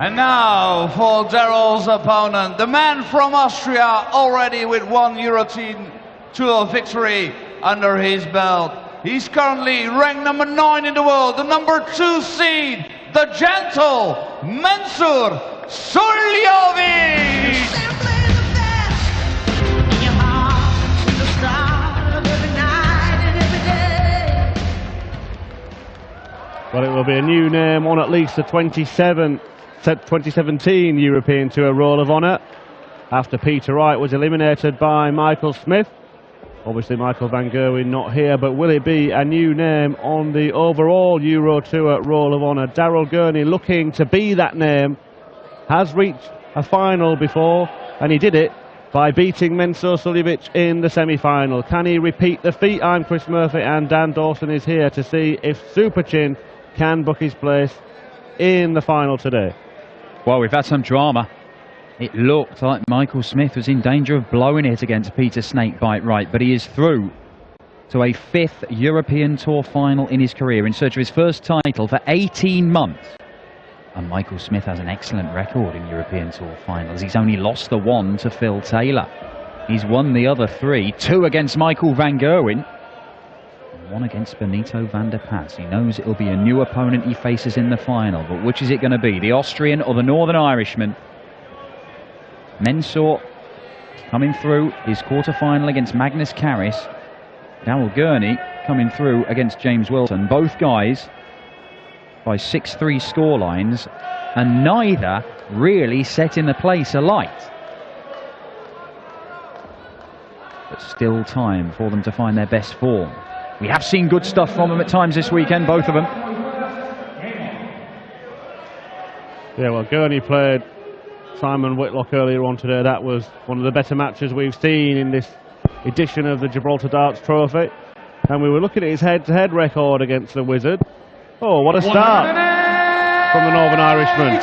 And now for Daryl's opponent, the man from Austria, already with one European Tour victory under his belt. He's currently ranked number 9 in the world, the number 2 seed, the gentle Mensur Suljovic. Well, it will be a new name on at least the 2017 European Tour Roll of Honour, after Peter Wright was eliminated by Michael Smith. Obviously Michael van Gerwen not here, but will it be a new name on the overall Euro Tour Roll of Honour? Daryl Gurney looking to be that name, has reached a final before, and he did it by beating Mensur Suljovic in the semi-final. Can he repeat the feat? I'm Chris Murphy, and Dan Dawson is here to see if Superchin can book his place in the final today. Well, we've had some drama. It looked like Michael Smith was in danger of blowing it against Peter Snakebite Wright, but he is through to a 5th European Tour final in his career, in search of his first title for 18 months. And Michael Smith has an excellent record in European Tour finals. He's only lost the one to Phil Taylor. He's won the other 3, 2 against Michael van Gerwen, 1 against Benito van der Pas. He knows it'll be a new opponent he faces in the final, but which is it going to be, the Austrian or the Northern Irishman? Mensur coming through his quarter-final against Magnus Carris. Daryl Gurney coming through against James Wilson. Both guys by 6-3 scorelines, and neither really setting the place alight. But still time for them to find their best form. We have seen good stuff from them at times this weekend, both of them. Yeah, well, Gurney played Simon Whitlock earlier on today. That was one of the better matches we've seen in this edition of the Gibraltar Darts Trophy. And we were looking at his head-to-head record against the Wizard. Oh, what a start from the Northern Irishman.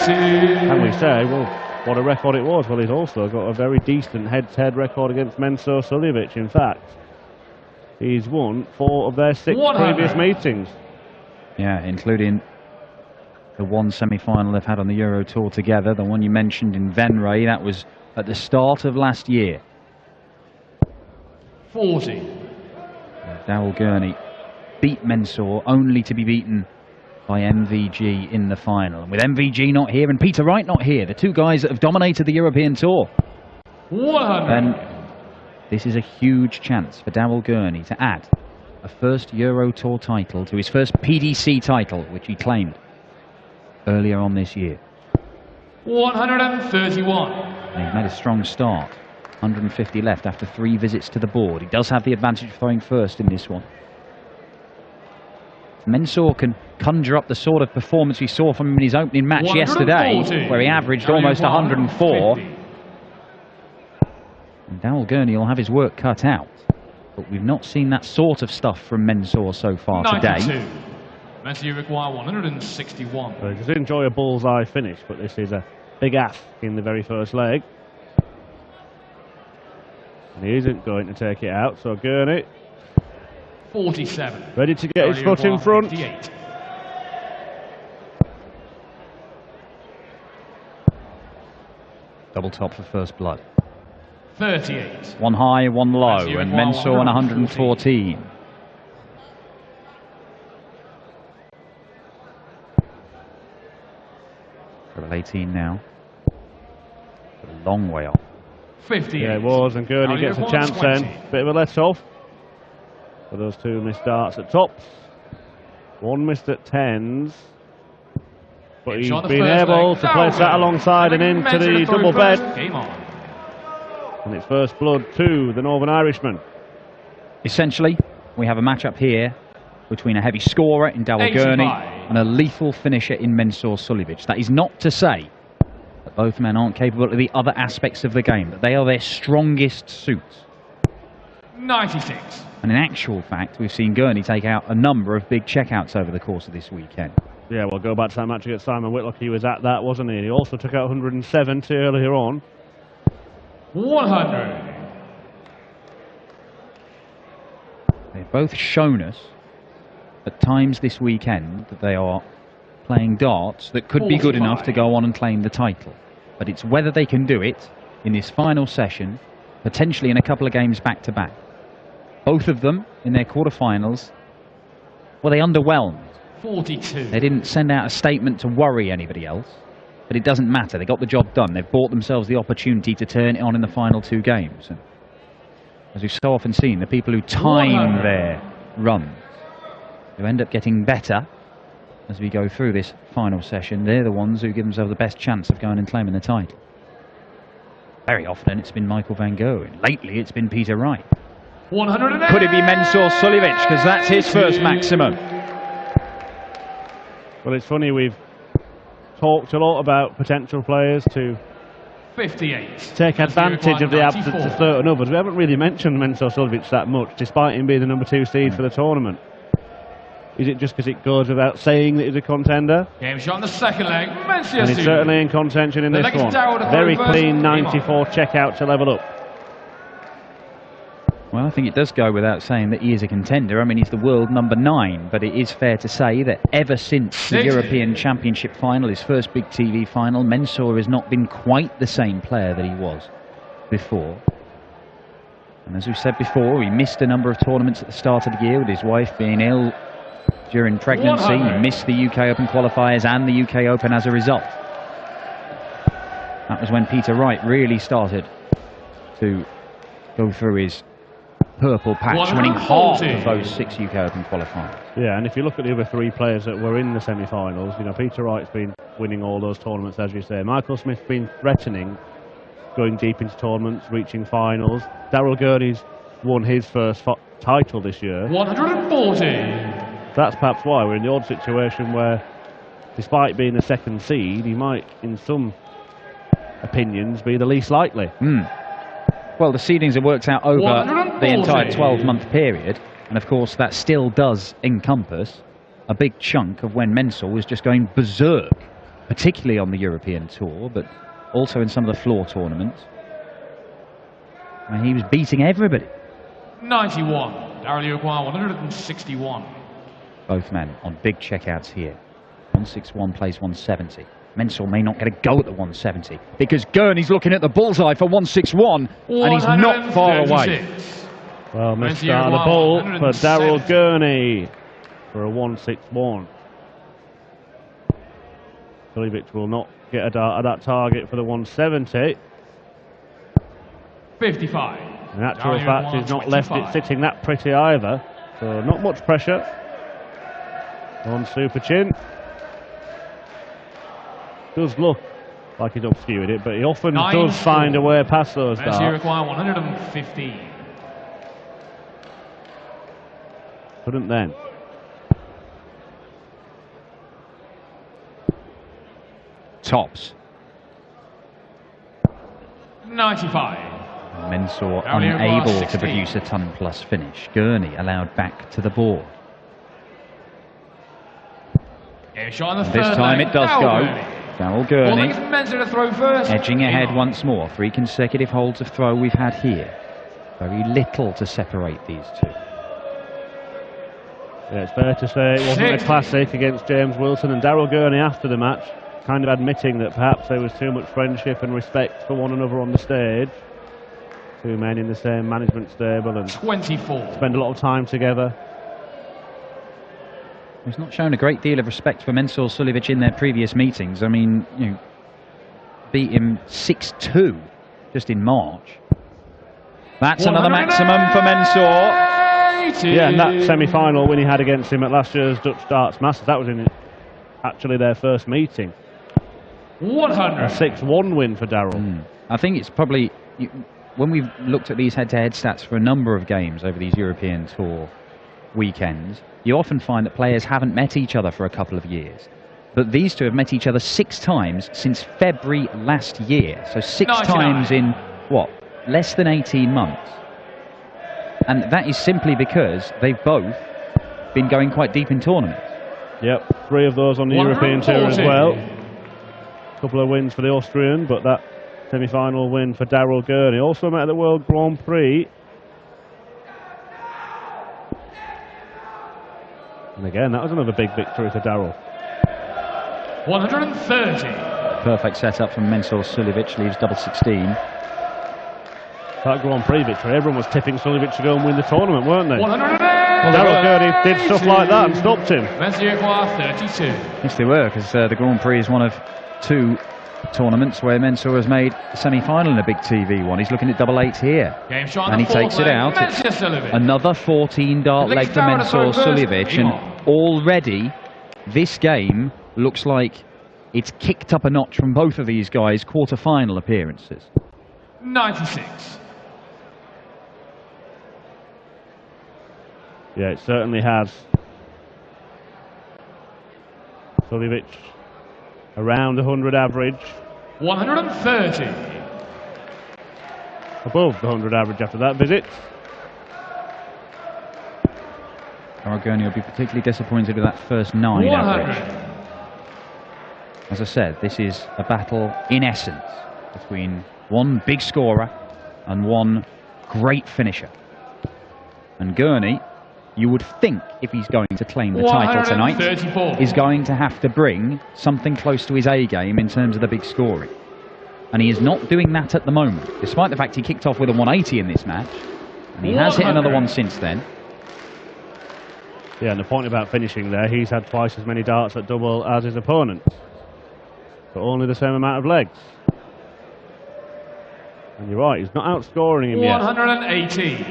And we say, well, what a record it was. Well, he's also got a very decent head-to-head record against Mensur Suljovic. In fact, he's won 4 of their 6 previous meetings. Yeah, including the one semi-final they've had on the Euro Tour together, the one you mentioned in Venray. That was at the start of last year. 40. Daryl Gurney beat Mensur, only to be beaten by MVG in the final. And with MVG not here and Peter Wright not here, the 2 guys that have dominated the European Tour, 100. then this is a huge chance for Daryl Gurney to add a first Euro Tour title to his first PDC title, which he claimed earlier on this year. 131. And he's made a strong start. 150 left after 3 visits to the board. He does have the advantage of throwing first in this one. Mensur can conjure up the sort of performance we saw from him in his opening match yesterday, where he averaged almost 104. And Daryl Gurney will have his work cut out. But we've not seen that sort of stuff from Mensur so far 92. today. Mensur, you require 161. So just enjoy a bullseye finish, but this is a big ask in the very first leg. And he isn't going to take it out, so Gurney 47. ready to get his foot in front. 58. Double top for first blood. 38. 1 high, 1 low, and Mensur on 114. Treble 18 now. But a long way off. 58. Yeah, it was, and Gurney gets a chance 20. then. Bit of a let-off for those 2 missed darts at tops. 1 missed at 10s. But he's been able to place that alongside and into the double bed. Game on. And it's first blood to the Northern Irishman. Essentially, we have a matchup here between a heavy scorer in Daryl Gurney and a lethal finisher in Mensur Suljovic. That is not to say that both men aren't capable of the other aspects of the game, but they are their strongest suits. 96. And in actual fact, we've seen Gurney take out a number of big checkouts over the course of this weekend. Yeah, we'll go back to that match against Simon Whitlock. He was at that, wasn't he? And he also took out 170 earlier on. 100. They've both shown us at times this weekend that they are playing darts that could be good enough to go on and claim the title. But it's whether they can do it in this final session, potentially in a couple of games back-to-back. Both of them in their quarterfinals, well, they underwhelmed. 42. They didn't send out a statement to worry anybody else, but it doesn't matter. They got the job done. They've bought themselves the opportunity to turn it on in the final two games. And as we've so often seen, the people who time their runs, who end up getting better as we go through this final session, they're the ones who give themselves the best chance of going and claiming the title. Very often it's been Michael van Gerwen. Lately it's been Peter Wright. 108. Could it be Mensur Suljovic, because that's his first maximum? Well, it's funny, we've talked a lot about potential players to 58. take advantage of the absence of certain others. We haven't really mentioned Mensur Suljovic that much, despite him being the number 2 seed for the tournament. Is it just because it goes without saying that he's a contender? Game shot in the second leg. And he's certainly in contention in this one. Very clean 94 checkout to level up. Well, I think it does go without saying that he is a contender. I mean, he's the world number 9, but it is fair to say that ever since the European Championship final, his first big TV final, Mensur has not been quite the same player that he was before. And as we've said before, he missed a number of tournaments at the start of the year with his wife being ill during pregnancy. He missed the UK Open qualifiers and the UK Open as a result. That was when Peter Wright really started to go through his purple patch, winning half of those 6 UK Open qualifiers. Yeah, and if you look at the other 3 players that were in the semi-finals, you know, Peter Wright's been winning all those tournaments, as you say. Michael Smith's been threatening going deep into tournaments, reaching finals. Daryl Gurney's won his first title this year. 140. That's perhaps why we're in the odd situation where, despite being the 2nd seed, he might, in some opinions, be the least likely. Well, the seedings are worked out over the entire 12-month period, and of course that still does encompass a big chunk of when Mensur was just going berserk, particularly on the European Tour, but also in some of the floor tournaments. I mean, he was beating everybody. 91. Daryl Uruguay, 161. Both men on big checkouts here. 161 plays 170. Mensur may not get a go at the 170 because Gurney's looking at the bullseye for 161 and he's not far away. Well, missed out the ball for Daryl Gurney for a 161. Suljovic will not get a dart at that target for the 170. 55. In actual fact, he's not left it sitting that pretty either, so not much pressure on Super Chin. Does look like he's obscured it, but he often does find a way past those darts. Uruguay 115. Couldn't then. Tops. 95. Mensur unable to produce a ton-plus finish. Gurney allowed back to the board. This time it does go. Daryl Gurney edging ahead once more. 3 consecutive holds of throw we've had here. Very little to separate these two. Yeah, it's fair to say it wasn't a classic against James Wilson, and Daryl Gurney after the match kind of admitting that perhaps there was too much friendship and respect for one another on the stage. 2 men in the same management stable and 24. Spend a lot of time together. He's not shown a great deal of respect for Mensur Suljovic in their previous meetings. I mean, you know, beat him 6-2 just in March. That's another maximum for Mensur. Yeah, and that semi-final win he had against him at last year's Dutch Darts Masters, that was in actually their first meeting. 100. A 6-1 win for Daryl. I think it's probably, when we've looked at these head-to-head stats for a number of games over these European Tour weekends, you often find that players haven't met each other for a couple of years. But these two have met each other 6 times since February last year. So 6 times in, what, less than 18 months. And that is simply because they've both been going quite deep in tournaments. Yep, 3 of those on the European Tour as well. A couple of wins for the Austrian, but that semi-final win for Daryl Gurney. Also met at the World Grand Prix. And again, that was another big victory for Daryl. 130. Perfect setup from Mensur Suljovic, leaves double 16. That Grand Prix victory, everyone was tipping Suljovic to go and win the tournament, weren't they? 100. Well, Daryl Gurney did stuff like that and stopped him. 32. Yes, they were, because the Grand Prix is one of 2 tournaments where Mensur has made the semi-final in a big TV one. He's looking at double 8 here, and he takes it out. It's another 14-dart leg for Mensur Suljovic, and already this game looks like it's kicked up a notch from both of these guys' quarter-final appearances. 96. Yeah, it certainly has. Suljovic around 100 average. 130. Above the 100 average after that visit. Gurney will be particularly disappointed with that first 9 average. As I said, this is a battle in essence between one big scorer and one great finisher. And Gurney, you would think, if he's going to claim the title tonight, is going to have to bring something close to his A game in terms of the big scoring. And he is not doing that at the moment, despite the fact he kicked off with a 180 in this match. And he has hit another one since then. Yeah, and the point about finishing there, he's had twice as many darts at double as his opponent, but only the same amount of legs. And you're right, he's not outscoring him yet. 180.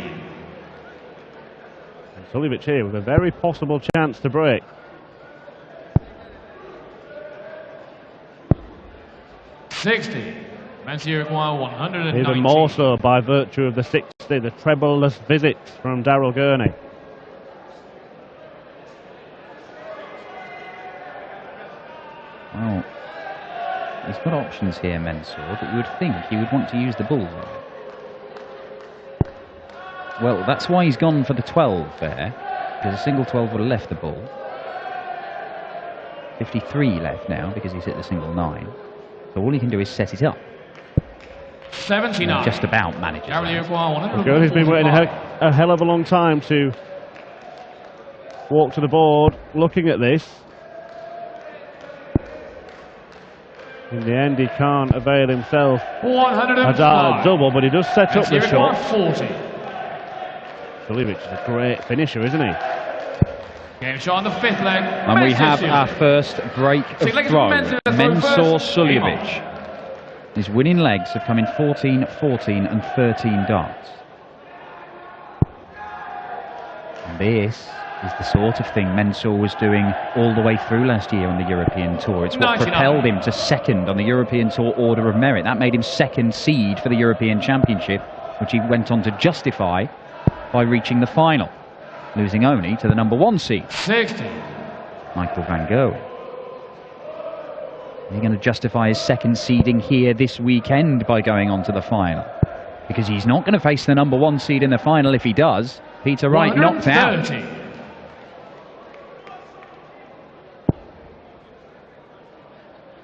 And Suljovic here with a very possible chance to break. Mensur require 190. Even more so by virtue of the 60, the treble-less visits from Daryl Gurney. Well, he's got options here, Mensur, but you would think he would want to use the bull. Well, that's why he's gone for the 12 there, because a single 12 would have left the bull. 53 left now, because he's hit the single 9. So all he can do is set it up. 79. Just about manages. Gurney's been waiting a hell of a long time to walk to the board, looking at this. In the end, he can't avail himself a double, but he does set up the shot. 40. Suljovic is a great finisher, isn't he? Game shot on the 5th leg. And we have our first break of throw. Mensur Suljovic. His winning legs have come in 14, 14 and 13 darts. And this is the sort of thing Mensur was doing all the way through last year on the European Tour. It's what propelled him to second on the European Tour Order of Merit. That made him second seed for the European Championship, which he went on to justify by reaching the final, losing only to the number 1 seed, 60. Michael van Gerwen. Is he going to justify his second seeding here this weekend by going on to the final? Because he's not going to face the number 1 seed in the final. If he does, Peter Wright knocked out.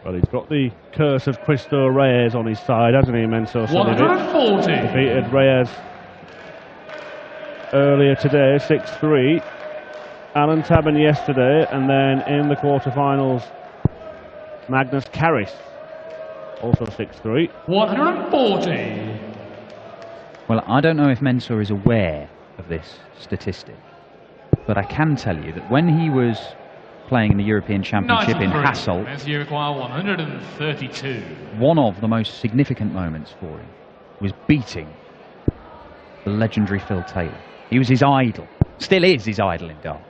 Well, he's got the curse of Cristo Reyes on his side, hasn't he, Mensur Suljovic? 140. Defeated Reyes earlier today, 6-3. Alan Tabben yesterday, and then in the quarterfinals, Magnus Carris, also 6-3. 140. Well, I don't know if Mensur is aware of this statistic, but I can tell you that when he was playing in the European Championship in Hasselt, Mensur require 132. One of the most significant moments for him was beating the legendary Phil Taylor. He was his idol, still is his idol in darts.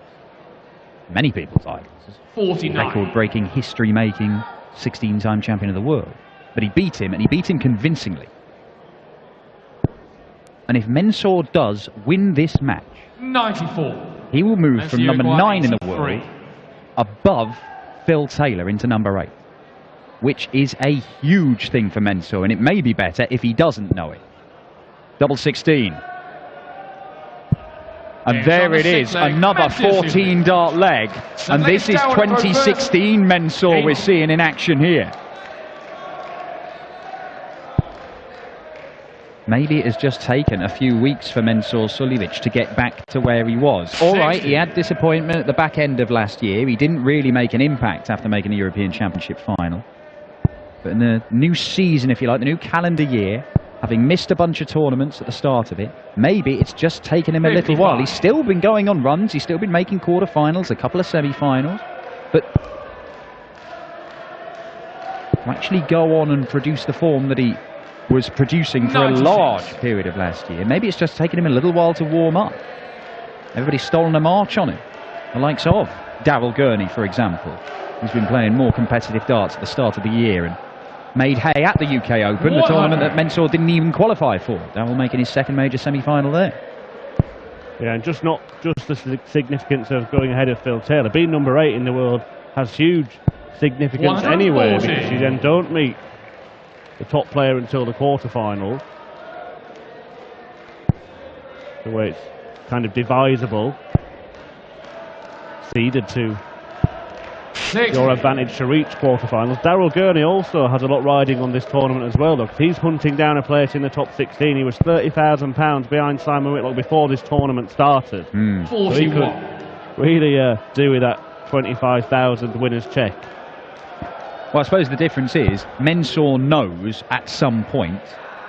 Many people's idols. 49. Record-breaking, history-making, 16-time champion of the world. But he beat him, and he beat him convincingly. And if Mensur does win this match, 94. he will move from number 9 in the world above Phil Taylor into number 8, which is a huge thing for Mensur, and it may be better if he doesn't know it. Double 16. And there it is, another 14-dart leg. And this is 2016 Mensur we're seeing in action here. Maybe it has just taken a few weeks for Mensur Suljovic to get back to where he was. All right, he had disappointment at the back end of last year. He didn't really make an impact after making a European Championship final. But in the new season, if you like, the new calendar year, having missed a bunch of tournaments at the start of it, maybe it's just taken him a little while. He's still been going on runs. He's still been making quarterfinals, a couple of semi-finals. But to actually go on and produce the form that he was producing for a large period of last year, maybe it's just taken him a little while to warm up. Everybody's stolen a march on him. The likes of Daryl Gurney, for example, who's been playing more competitive darts at the start of the year and made hay at the UK Open, the tournament that Mensur didn't even qualify for. Daryl making his second major semi-final there. Yeah, and just not just the significance of going ahead of Phil Taylor. Being number 8 in the world has huge significance anyway, because you then don't meet the top player until the quarterfinals. The way it's kind of divisible, ceded to your advantage to reach quarterfinals. Daryl Gurney also has a lot riding on this tournament as well, though, because he's hunting down a place in the top 16. He was £30,000 behind Simon Whitlock before this tournament started. So he could really do with that 25,000 winner's check. Well, I suppose the difference is Mensur knows at some point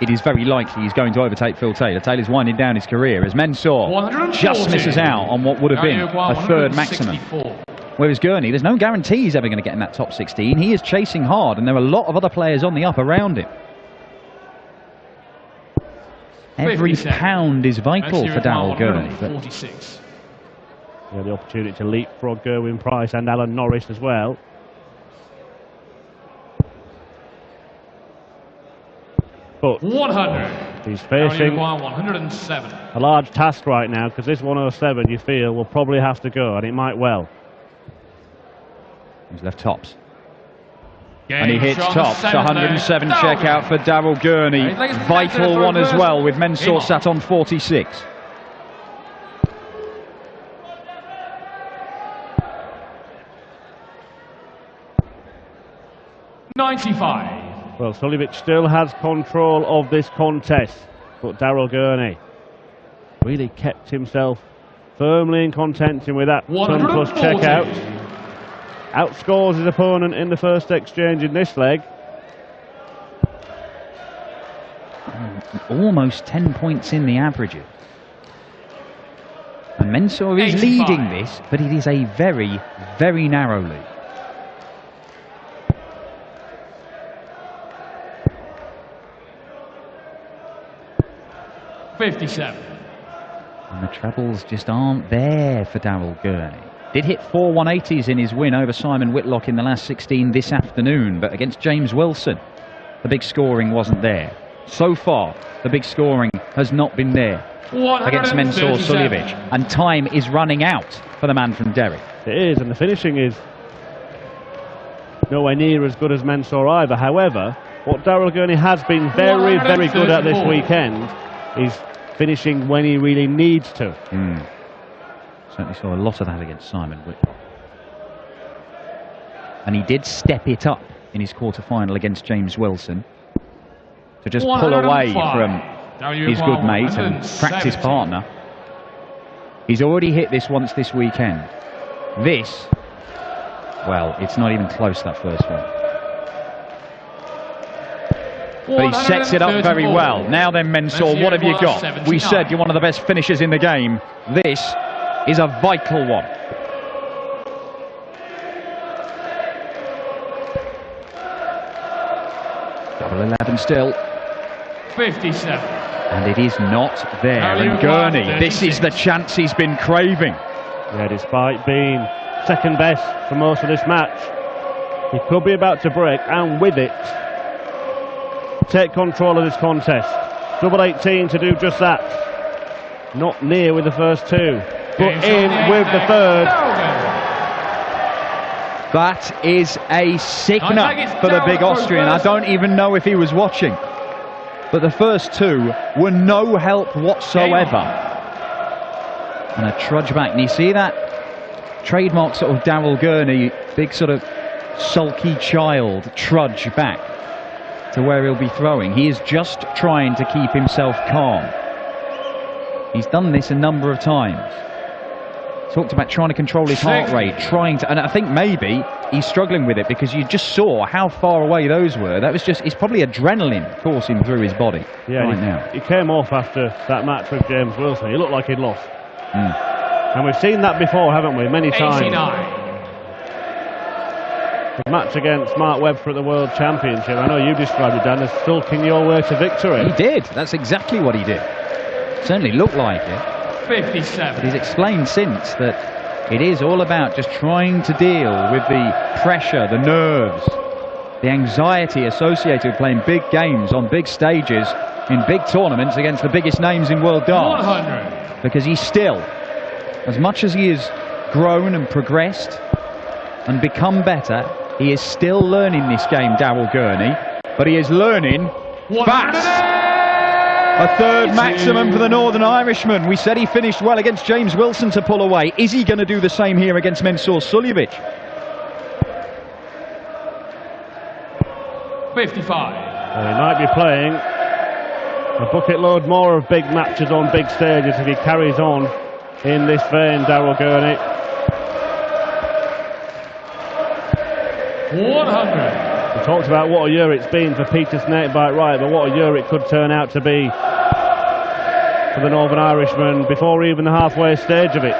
it is very likely he's going to overtake Phil Taylor. Taylor's winding down his career as Mensur just misses out on what would have been a third maximum. Whereas Gurney, there's no guarantee he's ever going to get in that top 16. He is chasing hard, and there are a lot of other players on the up around him. Every pound is vital for Daryl Gurney. Yeah, the opportunity to leapfrog Gerwyn Price and Alan Norris as well. But 100. he's facing 107. a large task right now, because this 107, you feel, will probably have to go, and it might well. He's left tops. And he hits tops. 107 check out for Daryl Gurney. Vital one as well, with Mensur sat on 46. $95. Well, Suljovic still has control of this contest, but Daryl Gurney really kept himself firmly in contention with that ton-plus check-out. Outscores his opponent in the first exchange in this leg. Almost 10 points in the averages. And Mensur is leading this, but it is a very, very narrow lead. $57. And the trebles just aren't there for Daryl Gurney. Did hit 4 180s in his win over Simon Whitlock in the last 16 this afternoon, but against James Wilson, the big scoring wasn't there. So far, the big scoring has not been there against Mensur Suljovic, and time is running out for the man from Derry. It is, and the finishing is nowhere near as good as Mensur either. However, what Daryl Gurney has been very, very good at this weekend is finishing when he really needs to. Certainly saw a lot of that against Simon Whitlock. And he did step it up in his quarter-final against James Wilson to just pull away from his good mate and practice partner. He's already hit this once this weekend. This, well, it's not even close, that first one. But he sets it up very well. Now then, Mensur, what have you got? We said you're one of the best finishers in the game. This is a vital one. Double 11 still. 57. And it is not there. And Gurney, this is the chance he's been craving. Yeah, despite being second best for most of this match, he could be about to break, and with it, take control of this contest. Double 18 to do just that. Not near with the first two, but in with the third. That is a sickener for the big Austrian. I don't even know if he was watching. But the first two were no help whatsoever. And a trudge back. And you see that trademark sort of Daryl Gurney, big sort of sulky child trudge back to where he'll be throwing. He is just trying to keep himself calm. He's done this a number of times. Talked about trying to control his heart rate, and I think maybe he's struggling with it because you just saw how far away those were. That was just, it's probably adrenaline coursing through his body right now. He came off after that match with James Wilson. He looked like he'd lost. And we've seen that before, haven't we? Many times. 89. The match against Mark Webster at the World Championship, I know you described it, Dan, as sulking your way to victory. He did. That's exactly what he did. Certainly looked like it. 57. But he's explained since that it is all about just trying to deal with the pressure, the nerves, the anxiety associated with playing big games on big stages in big tournaments against the biggest names in world darts. 100. Because he's still, as much as he has grown and progressed and become better, he is still learning this game, Daryl Gurney, but he is learning fast. A third maximum for the Northern Irishman. We said he finished well against James Wilson to pull away. Is he going to do the same here against Mensur Suljovic? 55. Well, he might be playing a bucket load more of big matches on big stages if he carries on in this vein, Daryl Gurney. 100. We talked about what a year it's been for Peter Snakebite Wright, but what a year it could turn out to be for the Northern Irishman before even the halfway stage of it.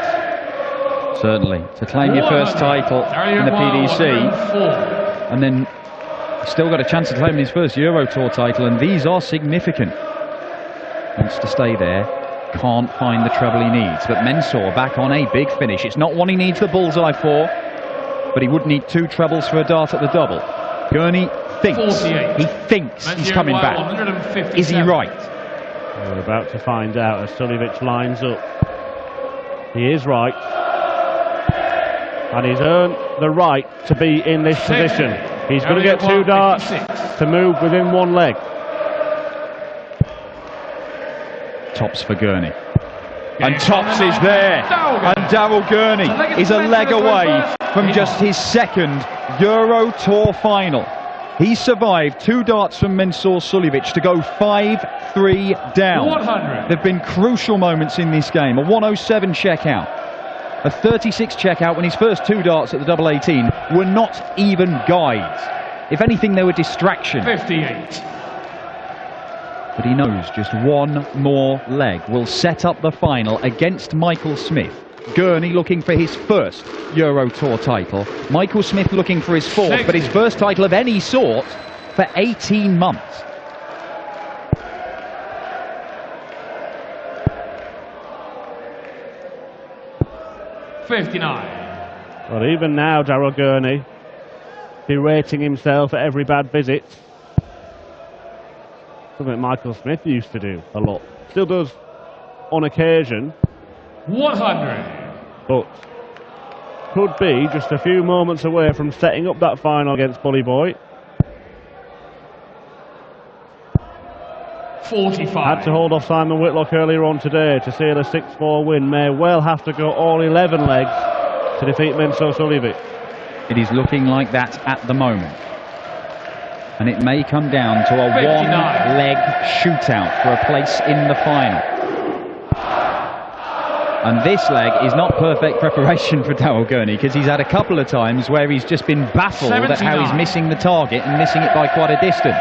Certainly. To claim your first title in the PDC, and then still got a chance of claiming his first Euro Tour title, and these are significant. Wants to stay there, can't find the treble he needs, but Mensur back on a big finish. It's not one he needs the bullseye for, but he would need 2 trebles for a dart at the double. Gurney thinks, 48. he thinks he's coming back. Is he right? We're about to find out as Suljovic lines up. He is right. And he's earned the right to be in this position. He's going to get 2 darts to move within 1 leg. Tops for Gurney. And Tops is there. And Daryl Gurney is a leg away from just his second Euro Tour final. He survived 2 darts from Mensur Suljovic to go 5-3 down. 100. There have been crucial moments in this game. A 107 checkout, a 36 checkout when his first 2 darts at the double 18 were not even guides. If anything, they were distraction. 58. But he knows just 1 more leg will set up the final against Michael Smith. Gurney looking for his first Euro Tour title. Michael Smith looking for his 4th, but his first title of any sort for 18 months. $59. Well, even now, Daryl Gurney berating himself at every bad visit. Something Michael Smith used to do a lot. Still does on occasion. 100. But could be just a few moments away from setting up that final against Bully Boy. 45. Had to hold off Simon Whitlock earlier on today to seal a 6-4 win. May well have to go all 11 legs to defeat Mensur Suljovic. It is looking like that at the moment. And it may come down to a 1-leg shootout for a place in the final. And this leg is not perfect preparation for Daryl Gurney, because he's had a couple of times where he's just been baffled 79. At how he's missing the target and missing it by quite a distance.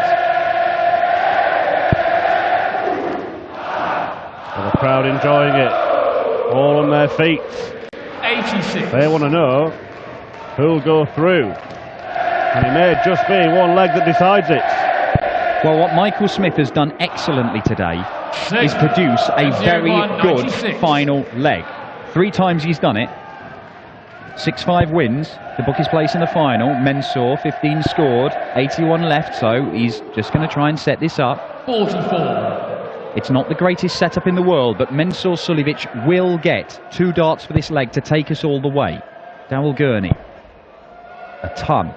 Well, the crowd enjoying it, all on their feet. 86. They want to know who'll go through. And it may just be 1 leg that decides it. Well, what Michael Smith has done excellently today is produce a very good final leg. 3 times he's done it. 6-5 wins to book his place in the final. Mensur, 15 scored, 81 left, so he's just going to try and set this up. 44. It's not the greatest setup in the world, but Mensur Suljovic will get 2 darts for this leg to take us all the way. Daryl Gurney, a ton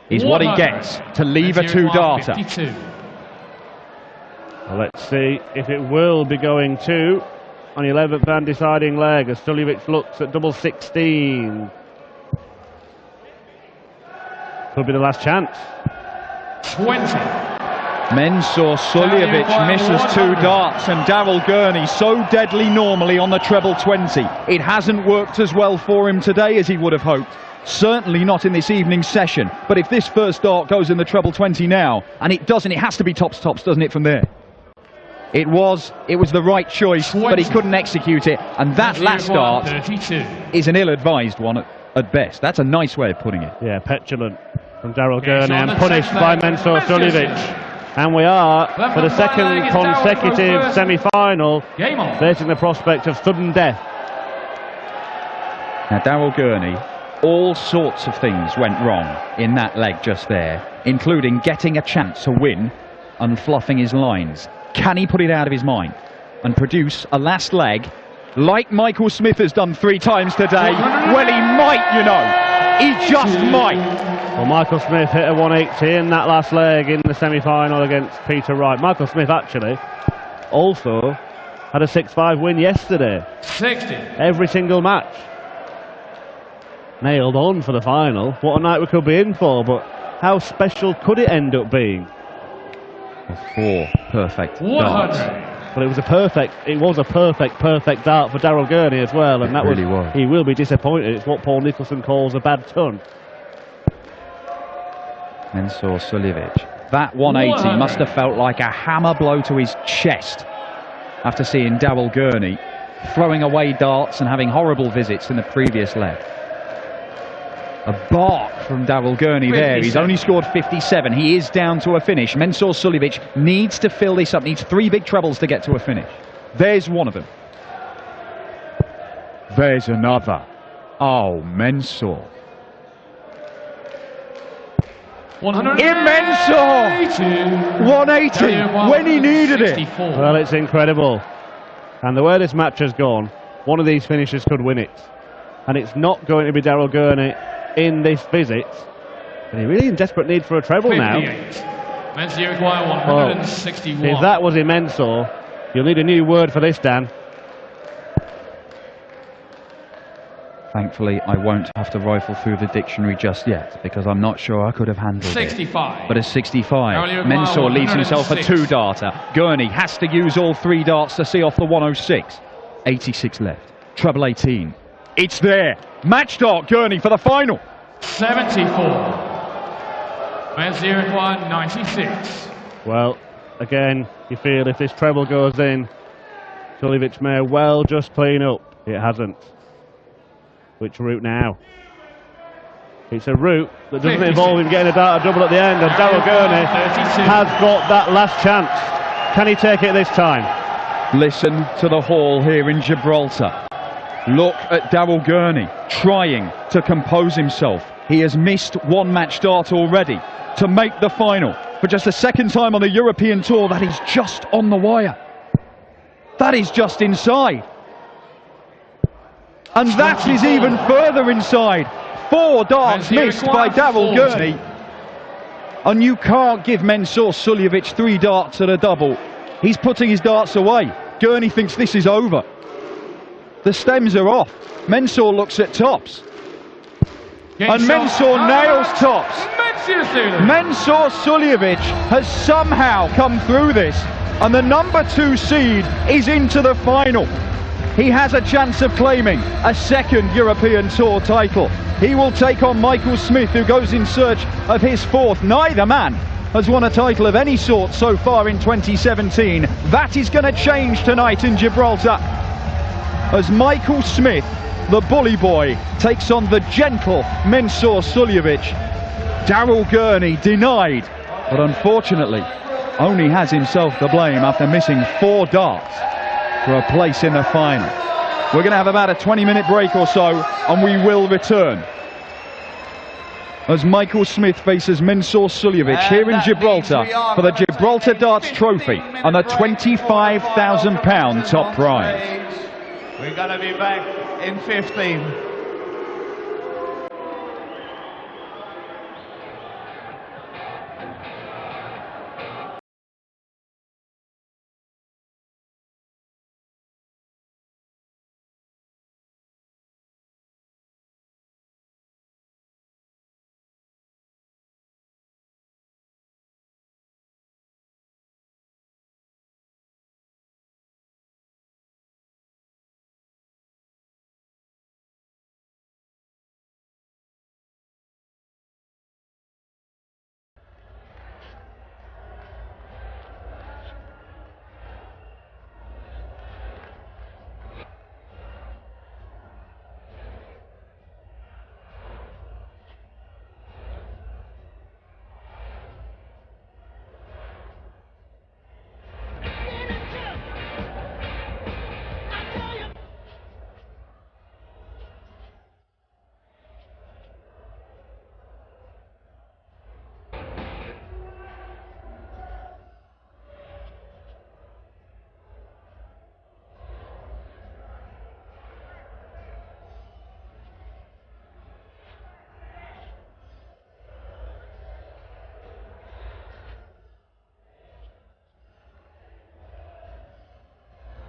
is what he gets to leave a 2-darter. Well, let's see if it will be going to on the 11th and deciding leg as Suljovic looks at double 16. Could be the last chance. 20. Mensur Suljovic misses 2 darts, and Daryl Gurney, so deadly normally on the treble 20. It hasn't worked as well for him today as he would have hoped. Certainly not in this evening's session. But if this first dart goes in the treble 20 now, and it doesn't, it has to be tops, doesn't it, from there? It was the right choice, 20. but he couldn't execute it. And that last dart 32. is an ill-advised one at best. That's a nice way of putting it. Yeah, petulant from Daryl Okay, Gurney so on and the punished tenth by leg, Mensur Mensur Suljovic. And we are, for the second consecutive semi-final, Game on. facing the prospect of sudden death. Now, Daryl Gurney, all sorts of things went wrong in that leg just there, including getting a chance to win and fluffing his lines. Can he put it out of his mind and produce a last leg like Michael Smith has done 3 times today? Well, he might, you know. He just might. Well, Michael Smith hit a 180 in that last leg in the semi-final against Peter Wright. Michael Smith actually also had a 6-5 win yesterday. 60. Every single match. Nailed on for the final. What a night we could be in for, but how special could it end up being? 4 perfect 100. darts. But it was a perfect dart for Daryl Gurney as well, and It that really was. He will be disappointed. It's what Paul Nicholson calls a bad ton. Mensur Suljovic. That 180 must have felt like a hammer blow to his chest after seeing Daryl Gurney throwing away darts and having horrible visits in the previous leg. A bark from Daryl Gurney there. He's only scored 57. He is down to a finish. Mensur Suljovic needs to fill this up. Needs 3 big trebles to get to a finish. There's one of them. There's another. Oh, Mensur. 100. Immense! 180 when he needed it. Well, it's incredible. And the way this match has gone, one of these finishers could win it. And it's not going to be Daryl Gurney in this visit. And he's really in desperate need for a treble now. Mensur require 161. If that was Immensor, you'll need a new word for this, Dan. Thankfully, I won't have to rifle through the dictionary just yet, because I'm not sure I could have handled 65. it. But a 65. Mensur leaves himself a 2-darter. Gurney has to use all 3 darts to see off the 106. 86 left. Treble 18. It's there. Match dart Gurney for the final. 74. Mensur require 96. Well, again, you feel if this treble goes in, Suljovic may well just clean up. It hasn't. Which route now? It's a route that doesn't involve him getting a dart double at the end, and Daryl Gurney has got that last chance. Can he take it this time? Listen to the hall here in Gibraltar. Look at Daryl Gurney trying to compose himself. He has missed 1 match dart already to make the final. For just the 2nd time on the European Tour, that is just on the wire. That is just inside. And that is even further inside. 4 darts missed by Daryl Gurney. And you can't give Mensur Suljovic 3 darts at a double. He's putting his darts away. Gurney thinks this is over. The stems are off. Mensur looks at tops. And Mensur nails tops. Mensur Suljovic has somehow come through this. And the number 2 seed is into the final. He has a chance of claiming a 2nd European Tour title. He will take on Michael Smith, who goes in search of his 4th. Neither man has won a title of any sort so far in 2017. That is going to change tonight in Gibraltar, as Michael Smith, the bully boy, takes on the gentle Mensur Suljovic. Daryl Gurney denied, but unfortunately only has himself to blame after missing 4 darts for a place in the final. We're going to have about a 20-minute break or so, and we will return as Michael Smith faces Mensur Suljovic here in Gibraltar for the Gibraltar Darts Trophy and the £25,000 top prize. We're going to be back in 15.